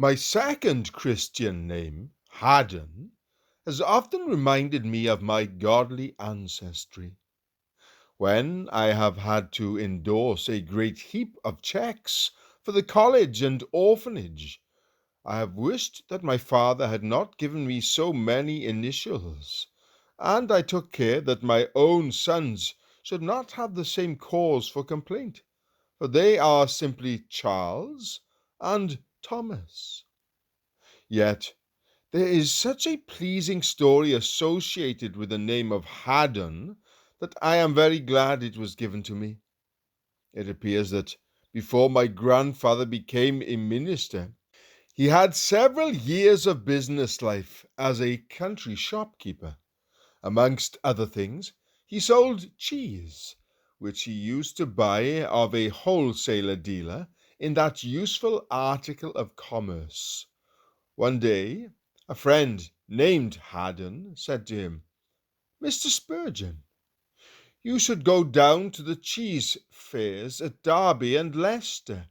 My second Christian name, Haddon, has often reminded me of my godly ancestry. When I have had to endorse a great heap of checks for the college and orphanage, I have wished that my father had not given me so many initials, and I took care that my own sons should not have the same cause for complaint, for they are simply Charles and Thomas. Yet there is such a pleasing story associated with the name of Haddon that I am very glad it was given to me. It appears that before my grandfather became a minister, he had several years of business life as a country shopkeeper. Amongst other things, he sold cheese, which he used to buy of a wholesaler dealer in that useful article of commerce. One day, a friend named Haddon said to him, "Mr. Spurgeon, you should go down to the cheese fairs at Derby and Leicester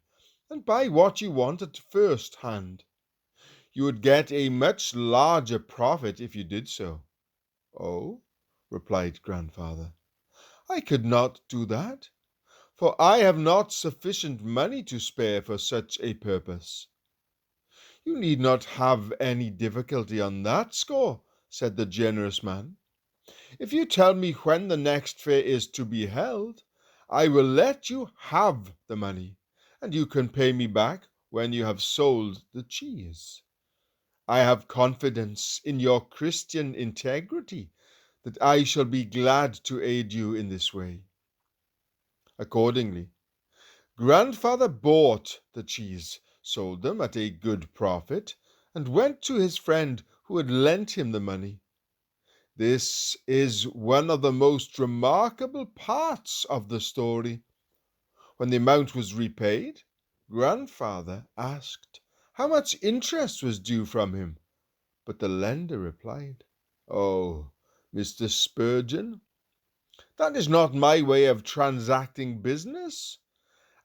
and buy what you want at first hand. You would get a much larger profit if you did so." "Oh," replied grandfather, "I could not do that, for I have not sufficient money to spare for such a purpose." "You need not have any difficulty on that score," said the generous man. "If you tell me when the next fair is to be held, I will let you have the money, and you can pay me back when you have sold the cheese. I have confidence in your Christian integrity that I shall be glad to aid you in this way." Accordingly, grandfather bought the cheese, sold them at a good profit, and went to his friend who had lent him the money. This is one of the most remarkable parts of the story. When the amount was repaid, grandfather asked how much interest was due from him, but the lender replied, "Oh, Mr. Spurgeon, that is not my way of transacting business.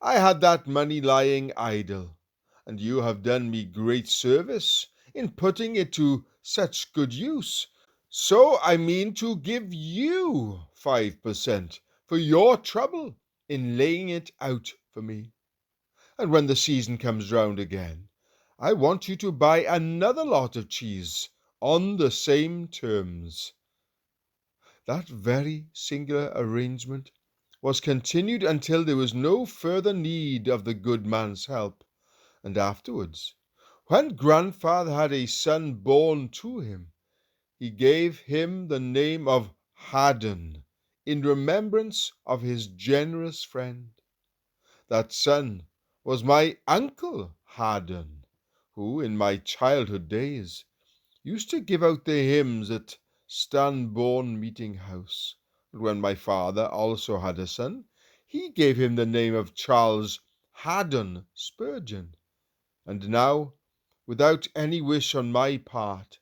I had that money lying idle, and you have done me great service in putting it to such good use. So I mean to give you 5% for your trouble in laying it out for me. And when the season comes round again, I want you to buy another lot of cheese on the same terms." That very singular arrangement was continued until there was no further need of the good man's help, and afterwards, when grandfather had a son born to him, he gave him the name of Haddon in remembrance of his generous friend. That son was my uncle Haddon, who, in my childhood days, used to give out the hymns at Stanbourne Meeting House, and when my father also had a son, he gave him the name of Charles Haddon Spurgeon. And now, without any wish on my part,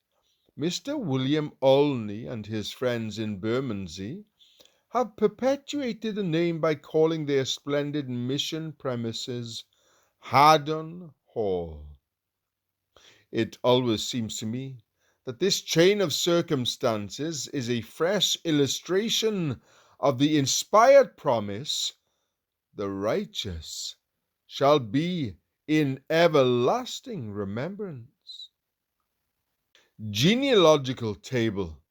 Mr. William Olney and his friends in Bermondsey have perpetuated the name by calling their splendid mission premises Haddon Hall. It always seems to me that this chain of circumstances is a fresh illustration of the inspired promise, "The righteous shall be in everlasting remembrance." Genealogical table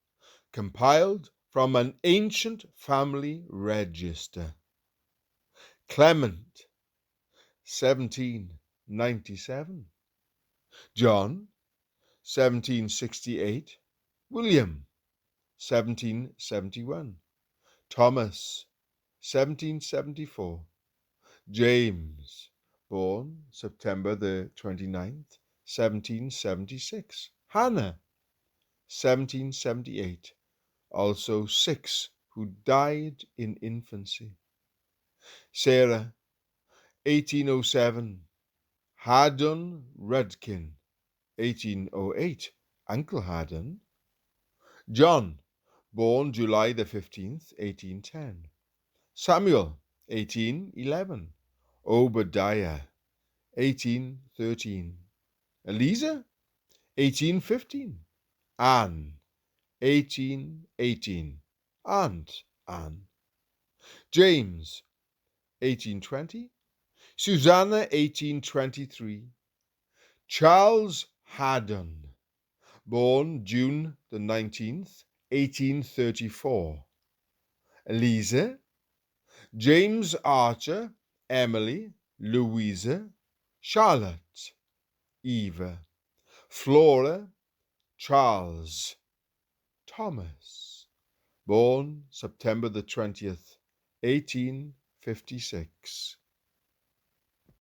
compiled from an ancient family register. Clement, 1797. John, 1768. William, 1771. Thomas, 1774. James, born September the 29th, 1776. Hannah, 1778. Also 6 who died in infancy. Sarah, 1807. Haddon Rudkin, 1808. Uncle Haddon. John, born July the 15th, 1810. Samuel, 1811. Obadiah, 1813. Eliza, 1815. Anne, 1818. Aunt Anne. James, 1820. Susanna, 1823. Charles Haddon, born June the 19th, 1834. Eliza, James Archer, Emily, Louisa, Charlotte, Eva, Flora, Charles, Thomas, born September the 20th, 1856.